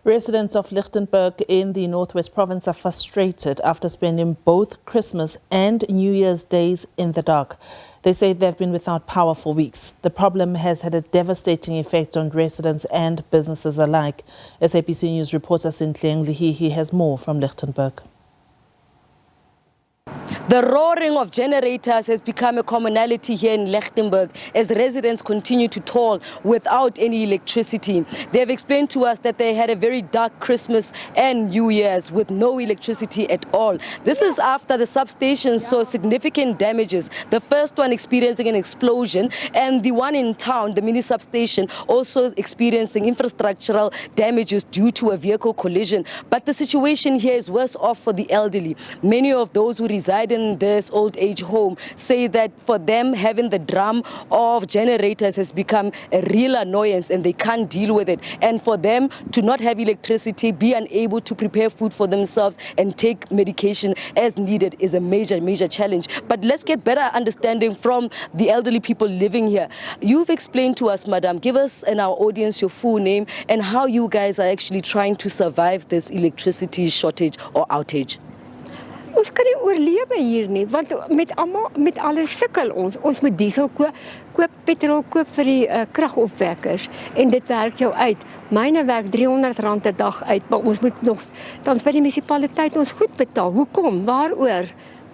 Residents of Lichtenburg in the northwest province are frustrated after spending both Christmas and New Year's days in the dark. They say they've been without power for weeks. The problem has had a devastating effect on residents and businesses alike. SABC News reporter Sentleeng Lehihi has more from Lichtenburg. The roaring of generators has become a commonality here in Lichtenburg as residents continue to toil without any electricity. They have explained to us that they had a very dark Christmas and New Year's with no electricity at all. This is after the substation saw significant damages. The first one experiencing an explosion, and the one in town, the mini substation, also experiencing infrastructural damages due to a vehicle collision. But the situation here is worse off for the elderly. Many of those who reside in this old age home say that for them having the drum of generators has become a real annoyance and they can't deal with it. And for them to not have electricity, be unable to prepare food for themselves and take medication as needed is a major challenge. But let's get better understanding from the elderly people living here. You've explained to us, madam, give us and our audience your full name and how you guys are actually trying to survive this electricity shortage or outage. Ons kan nie oorlewe hier nie, want met alles sukkel ons. Ons moet diesel koop petrol koop vir die kragopwekkers en dit werk jou uit. Myne werk R300 'n dag uit, maar ons moet nog tans by die munisipaliteit ons goed betaal. Hoekom? Waaroor?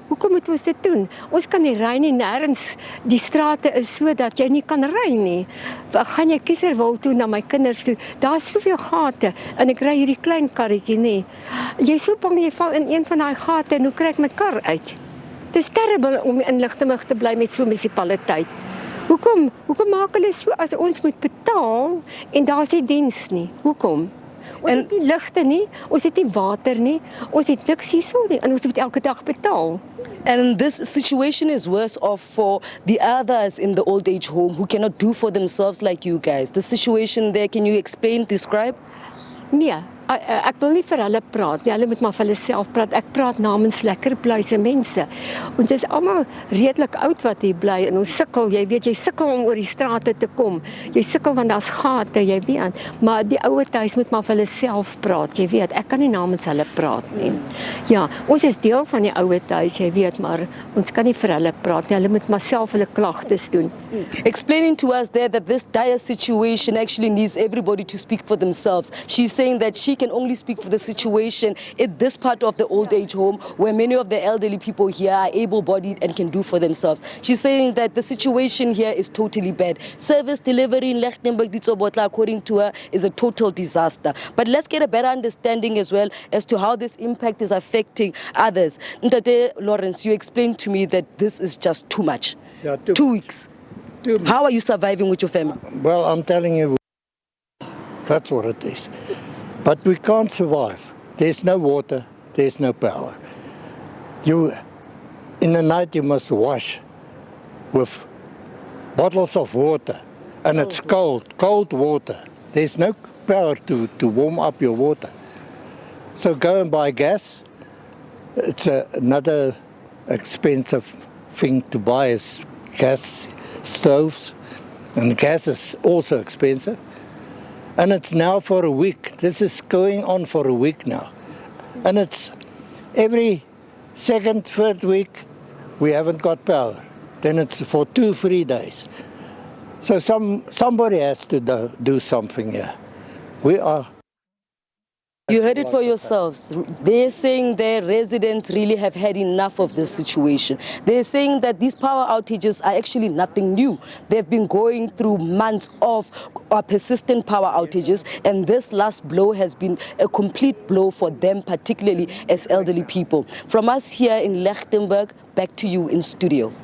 Hoekom moet ons dit doen? Ons kan nie ry nie, nêrens. Die strate is so dat jy nie kan ry nie. Gaan jy Kieserwil toe na my kinders toe? Daar's soveel gate en ek ry hierdie klein karretjie nie. Jy so bang jy val in een van daai gate en hoe kry ek my kar uit? Dis terrible om in Lichtenburg te bly met so 'n munisipaliteit. Hoekom maak hulle so as ons moet betaal en daar's nie diens nie? Hoekom? Ons het nie ligte nie, ons het nie water nie, ons het niks hierso nie en ons moet elke dag betaal. And this situation is worse off for the others in the old age home who cannot do for themselves like you guys. The situation there, can you explain, describe? Nee, ek wil nie vir hulle praat nie, hulle moet maar vir hulle self praat. Ek praat namens lekker blyse mense. Ons is almal redelik oud wat hier bly en ons sukkel, jy weet, jy sukkel om oor die strate te kom. Jy sukkel want daar's gate, jy weet. Maar die ouer huis moet maar vir hulle self praat, jy weet. Ek kan nie namens hulle praat nie. Ja, ons is deel van die ouer huis, jy weet, maar ons kan nie vir hulle praat nie. Hulle moet maar self hulle klagtes doen. Explaining to us there that this dire situation actually needs everybody to speak for themselves. She's saying that she can only speak for the situation in this part of the old age home where many of the elderly people here are able-bodied and can do for themselves. She's saying that the situation here is totally bad. Service delivery in Lichtenburg, according to her, is a total disaster. But let's get a better understanding as well as to how this impact is affecting others. Ntate Lawrence, you explained to me that this is just too much. Yeah, 2 weeks. How are you surviving with your family? Well, I'm telling you, that's what it is. But we can't survive. There's no water, there's no power. In the night you must wash with bottles of water, and it's cold water. There's no power to warm up your water. So go and buy gas. It's another expensive thing to buy is gas stoves, and gas is also expensive. And it's now for a week. This is going on for a week now. And it's every second, third week, we haven't got power. Then it's for 2-3 days. So somebody has to do something here. You heard it for yourselves. They're saying their residents really have had enough of this situation. They're saying that these power outages are actually nothing new. They've been going through months of persistent power outages, and this last blow has been a complete blow for them, particularly as elderly people. From us here in Lichtenburg, back to you in studio.